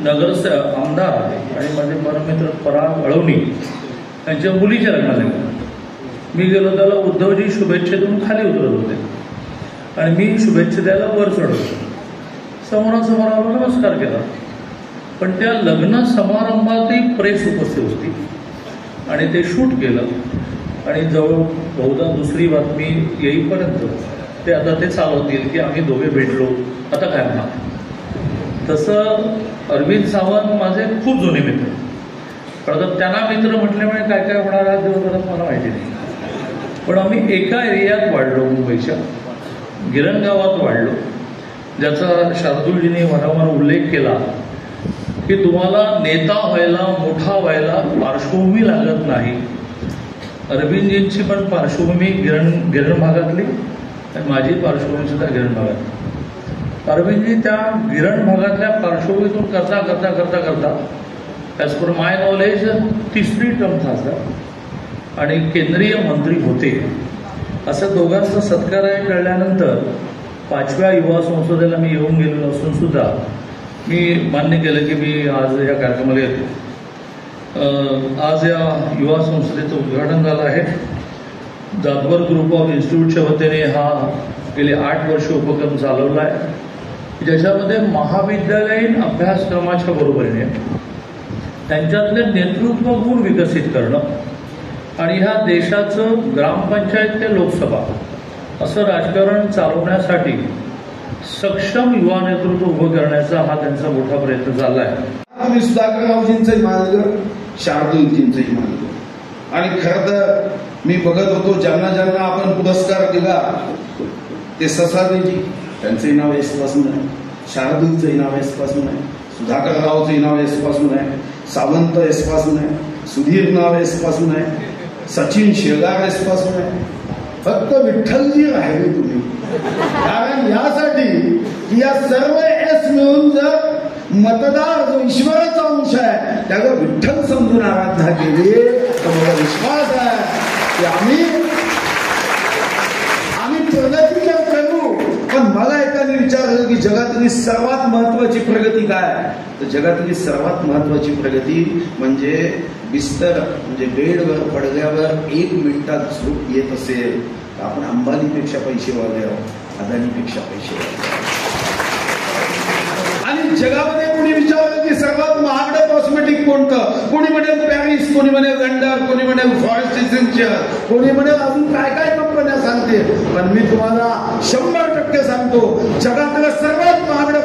आमदार आणि माझे परमित्र पराग अळवणी यांच्या मुलीच्या लग्नाला गेलो. मी गेलो त्याला उद्धवजी शुभेच्छा देऊन खाली उतरत होते आणि मी शुभेच्छा द्यायला वर चढवतो. समोरासमोर आलो, नमस्कार केला. पण त्या लग्न समारंभातही प्रेस उपस्थित होती आणि ते शूट केलं आणि जवळ बहुधा दुसरी बातमी येईपर्यंत ते आता ते चालवतील की आम्ही दोघे भेटलो, आता काय म्हणा. तसं अरविंद सावंत माझे खूप जुने मित्र, पण त्यांना मित्र म्हटल्यामुळे काय काय होणार आहे दिवसभरात मला माहिती नाही. पण आम्ही एका एरियात वाढलो, मुंबईच्या गिरण गावात वाढलो, ज्याचा शार्दूलजींनी वारंवार उल्लेख केला की तुम्हाला नेता व्हायला, मोठा व्हायला पार्श्वभूमी लागत नाही. अरविंदजींची पण पार्श्वभूमी गिरण भागातली आणि माझी पार्श्वभूमी सुद्धा गिरण भागातली. अरविंदजी त्या गिरण भागातल्या पार्श्वभूमीतून करता करता करता करता ॲज पर माय नॉलेज तिसरी टर्म खासदार आणि केंद्रीय मंत्री होते. असं दोघांचा सत्कार आहे कळल्यानंतर 5व्या युवा संसदेला मी येऊन गेलेलो असून सुद्धा मी मान्य केलं की मी आज या कार्यक्रमाला येतो. आज या युवा संसदेचं उद्घाटन झालं आहे. जाधवर ग्रुप ऑफ इन्स्टिट्यूटच्या वतीने हा गेले 8 वर्ष उपक्रम चालवला आहे, ज्याच्यामध्ये महाविद्यालयीन अभ्यासक्रमाच्या बरोबरीने त्यांच्यातले नेतृत्व गुण विकसित करणं आणि ह्या देशाचं ग्रामपंचायत ते लोकसभा असं राजकारण चालवण्यासाठी सक्षम युवा नेतृत्व उभं करण्याचा हा त्यांचा मोठा प्रयत्न झाला आहे. मी सुधाकररावजींचंही मानलं, शार्दूलजींचंही मानलं. आणि खरं तर मी बघत होतो ज्यांना ज्यांना आपण पुरस्कार दिला ते ससादेजी, त्यांचंही नाव एस पासून आहे, शार्दूलचंही नाव एस पासून आहे, सुधाकररावचंही नाव एस पासून आहे, सावंत एस पासून आहे, सुधीर नाव एस पासून आहे, सचिन शेलार एस पासून आहे. फक्त विठ्ठलजी राहिले तुम्ही. कारण यासाठी की या सर्व एस मिळून जर मतदार जो ईश्वराचा अंश आहे त्याला विठ्ठल समजून आराधना केली तर मला विश्वास आहे की आम्ही प्रगती करू. पण मला एकाने विचारलं की जगातली सर्वात महत्वाची प्रगती काय, तर जगातली सर्वात महत्वाची प्रगती म्हणजे बिस्तर म्हणजे बेडवर पडल्यावर 1 मिनिटात झोप येत असेल तर आपण अंबानीपेक्षा पैसेवाले आहोत, अदानीपेक्षा पैसेवाले. आणि जगामध्ये कोणी विचारलं की सर्वात महागडं कॉस्मेटिक कोणतं, कोणी म्हणेल पॅरिस, कोणी म्हणेल लंडन, कोणी म्हणेल फॉरेस्ट इसेन्शियल, कोणी म्हणेल अजून काय काय कंपन्या सांगते. पण मी तुम्हाला 100% सांगतो जगातलं सर्वात महागडं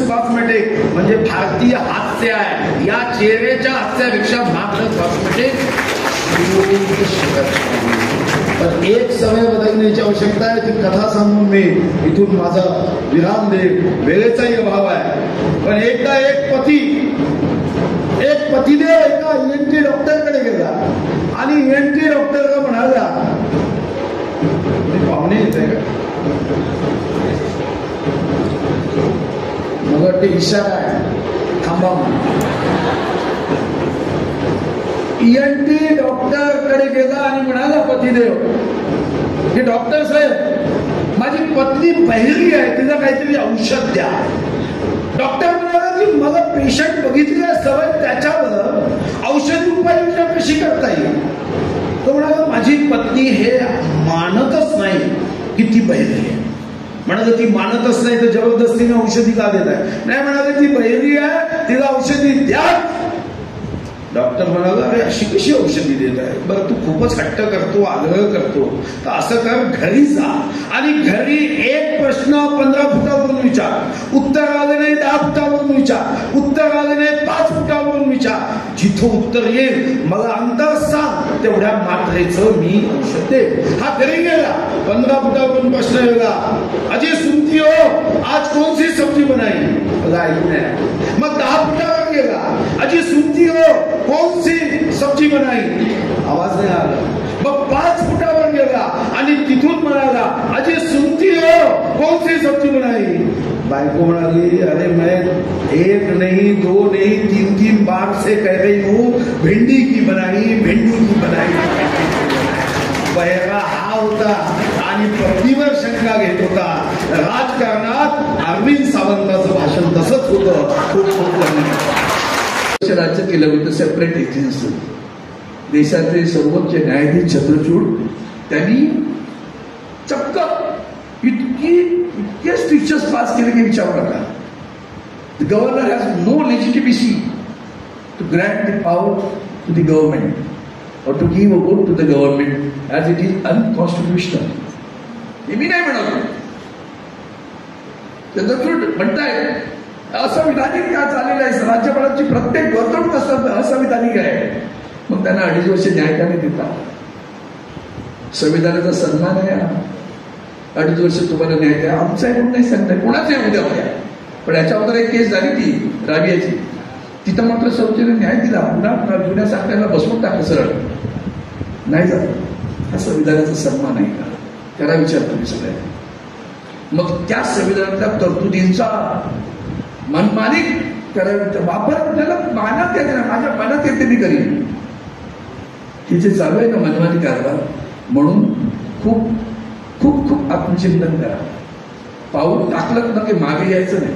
कॉस्मेटिक म्हणजे भारतीय हास्य आहे. या चेहऱ्याच्या हास्यापेक्षा महागडं कॉस्मेटिक. पण एक सवय बदलण्याची आवश्यकता आहे. ती कथा सांगून मी इथून माझा विराम देईल, वेळेचाही अभाव आहे. पण एकदा एक पतिदेव एका ENT डॉक्टरकडे गेला आणि ENT डॉक्टरला म्हणाला, पाहुणे येते का, मग ते इशारा आहे थांबा. ENT डॉक्टरकडे गेला आणि म्हणाला पतिदेव की डॉक्टर साहेब माझी पत्नी बहिरी आहे, तिला काहीतरी औषध द्या. डॉक्टर म्हणाला की मला पेशंट बघितलेल्या सवय त्याच्यावर औषधी उपाययोजना कशी करता येईल. तो म्हणाला माझी पत्नी हे मानतच नाही की ती बहिरी आहे. म्हणाल ती मानतच नाही तर जबरदस्तीने औषधी का देत आहे. नाही म्हणाले ती बहिरी आहे, तिला औषधी द्या. डॉक्टर म्हणाला अरे अशी कशी औषधी देत आहे, बरं तू खूपच हट्ट करतो, आग्रह करतो, तर असं कर घरी जा आणि घरी एक प्रश्न 15 फुटावरून विचार, उत्तर आले नाही 10 फुटावरून विचार, उत्तर आले नाही 5 फुटावरून विचार. जिथं उत्तर येईल मला अंतर सांग, तेवढ्या मात्रेचं मी औषध दे. हा घरी गेला, 15 फुटावरून प्रश्न वेगळा, अजय सुनती हो आज कौन सी सब्जी बनाई, मला ऐकून आहे. मग 10 फुटावर गेला, अजय सुनती हो कौन सी सब्जी बनाई, आवाज नाही आला. मग 5 फुटावर गेला आणि तिथून म्हणाला अजय सुनती हो कौन सी सब्जी बनाई. बायको म्हणाली अरे मैं 1 नहीं 2 नहीं 3 बार से कह रही हूँ भिंडी की बनाई, भिंडी की बनाई. बहिरा हा होता आणि पत्नीवर शंका घेत होता. राजकारणात अरविंद सावंताचं भाषण तसंच होतं. खूप खूप धन्यवाद. राज्य केलं विथ सेपरेट एजन्सी. देशाचे सर्वोच्च न्यायाधीश चंद्रचूड त्यांनी चक्क इतके स्ट्रिक्चर्स पास केले की विचारू नका. The governor has no legitimacy to grant the power to the government और to give a vote to the government as it is unconstitutional. हे मी नाही म्हणत. चंद्रचूड म्हणतायत असंविधानिक का झालेलं आहे. राज्यपालांची प्रत्येक वर्तणूक असंविधानिक आहे. मग त्यांना 2.5 वर्ष न्याय का नाही देतात. संविधानाचा सन्मान आहे. 2.5 वर्ष तुम्हाला न्याय द्या. आमचा आहे म्हणून नाही सांगताय, कोणाच आहे उद्या उद्या. पण याच्यावर एक केस झाली ती राबियाची. तिथं मात्र सर्वोच्चने न्याय दिला. पुन्हा जुन्या सांगण्याला बसवून टाकलं सरळ. नाही जात. हा संविधानाचा सन्मान आहे का? त्याला विचार तुम्ही सगळ्यांनी. मग त्या संविधानातल्या तरतुदींचा मनमानी करायचा वापर त्याला मानत येते ना. माझ्या मनात येते मी करीन. हे जे चालू आहे ना मनमानी कारभार, म्हणून खूप खूप खूप आत्मचिंतन करा. पाऊल टाकलं ना की मागे यायचं नाही.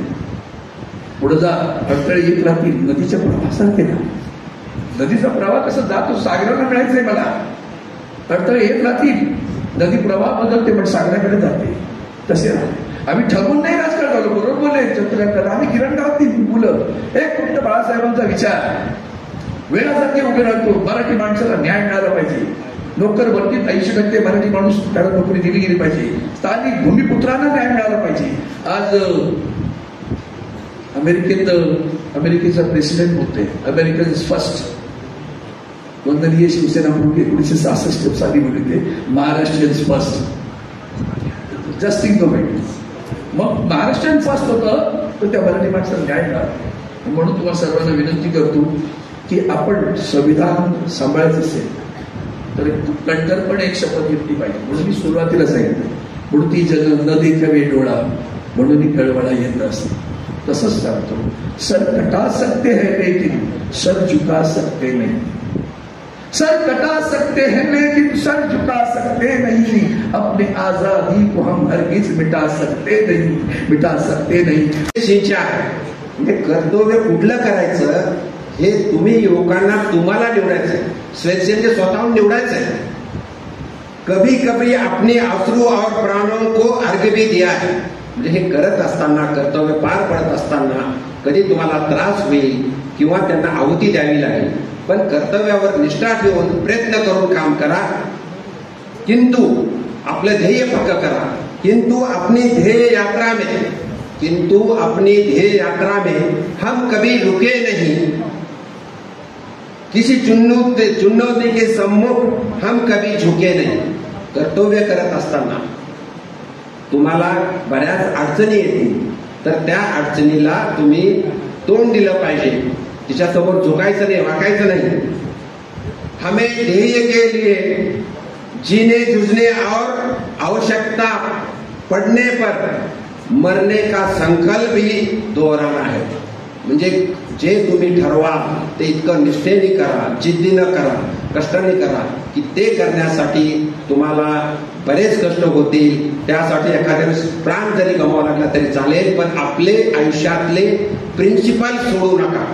पुढे जा. अडथळे येत राहतील. नदीच्या प्रवासात केला. नदीचा प्रवाह कसा जातो सागराला मिळायचंय मला. अडथळे येत राहतील. नदी प्रवाह बदलते पण सागराकडे जाते. तसे राहते. आम्ही ठरवून नाही राजकारण आलो. बरोबर बोलले चंद्रकांत. आम्ही किरणगावातील मुलं एक फक्त बाळासाहेबांचा विचार वेळासारखे उभे राहतो. मराठी माणसाला न्याय मिळाला पाहिजे. नोकर भरतीत 80% मराठी माणूस त्याला नोकरी दिली गेली पाहिजे. स्थानिक भूमिपुत्रांना न्याय मिळाला पाहिजे. आज अमेरिकेचा प्रेसिडेंट होते. American is first. वंदनीय शिवसेना म्हणून 1966 साली बोलले Maharashtra is first. Just think of it. मग महाराष्ट्रीयन फर्स्ट होतं तर त्या मराठी माणसाला न्याय मिळाला. म्हणून तुम्हाला सर्वांना विनंती करतो की आपण संविधान सांभाळायचं असेल तर कणखरपणे एक शपथ घेतली पाहिजे. म्हणून मी सुरुवातीला सांगितलं. म्हणून ती जग न देखावे डोळा म्हणून कळवळा येत असत. तसंच सांगतो. सर कटा सकते हैं लेकिन सर झुका सकते नहीं. सर कटा सकते हैं लेकिन सर झुका सकते नहीं. अपनी आजादी को हम हरगिज मिटा सकते नहीं. म्हणजे कर्तव्य कुठलं करायचं हे तुम्ही युवकांना तुम्हाला निवडायचंय. स्वेच्छेने स्वतःहून निवडायचंय. कभी कभी अपने अश्रु और प्राणों को अर्घ्य भी दिया है. म्हणजे हे करत असताना कर्तव्य पार पडत असताना कधी तुम्हाला त्रास होईल किंवा त्यांना आहुती द्यावी लागेल. पण कर्तव्यावर निष्ठा ठेवून प्रयत्न करून काम करा. किंतु आपलं ध्येय पक्क करा. किंतु अपनी ध्येय यात्रा में हम कभी रुके नहीं. किसी चुनौती के सम्मुख हम कभी झुके नहीं. कर्तव्य करत असताना तुम्हाला बऱ्याच अडचणी येतील तर त्या अडचणीला तुम्ही तोंड दिलं पाहिजे. तिच्यासमोर झुकायचं नाही, वाकायचं नाही. हमें ध्येय के लिए जीने जूझने और आवश्यकता पड़ने पर मरने का संकल्प ही दोहराना है. म्हणजे जे तुम्ही ठरवा ते इतकं निष्ठेने करा, जिद्दीनं करा, कष्टाने करा की ते करण्यासाठी तुम्हाला बरेच कष्ट होतील. त्यासाठी एखाद्या प्राण जरी गमावा लागला तरी चालेल. पण आपले आयुष्यातले प्रिन्सिपल सोडू नका.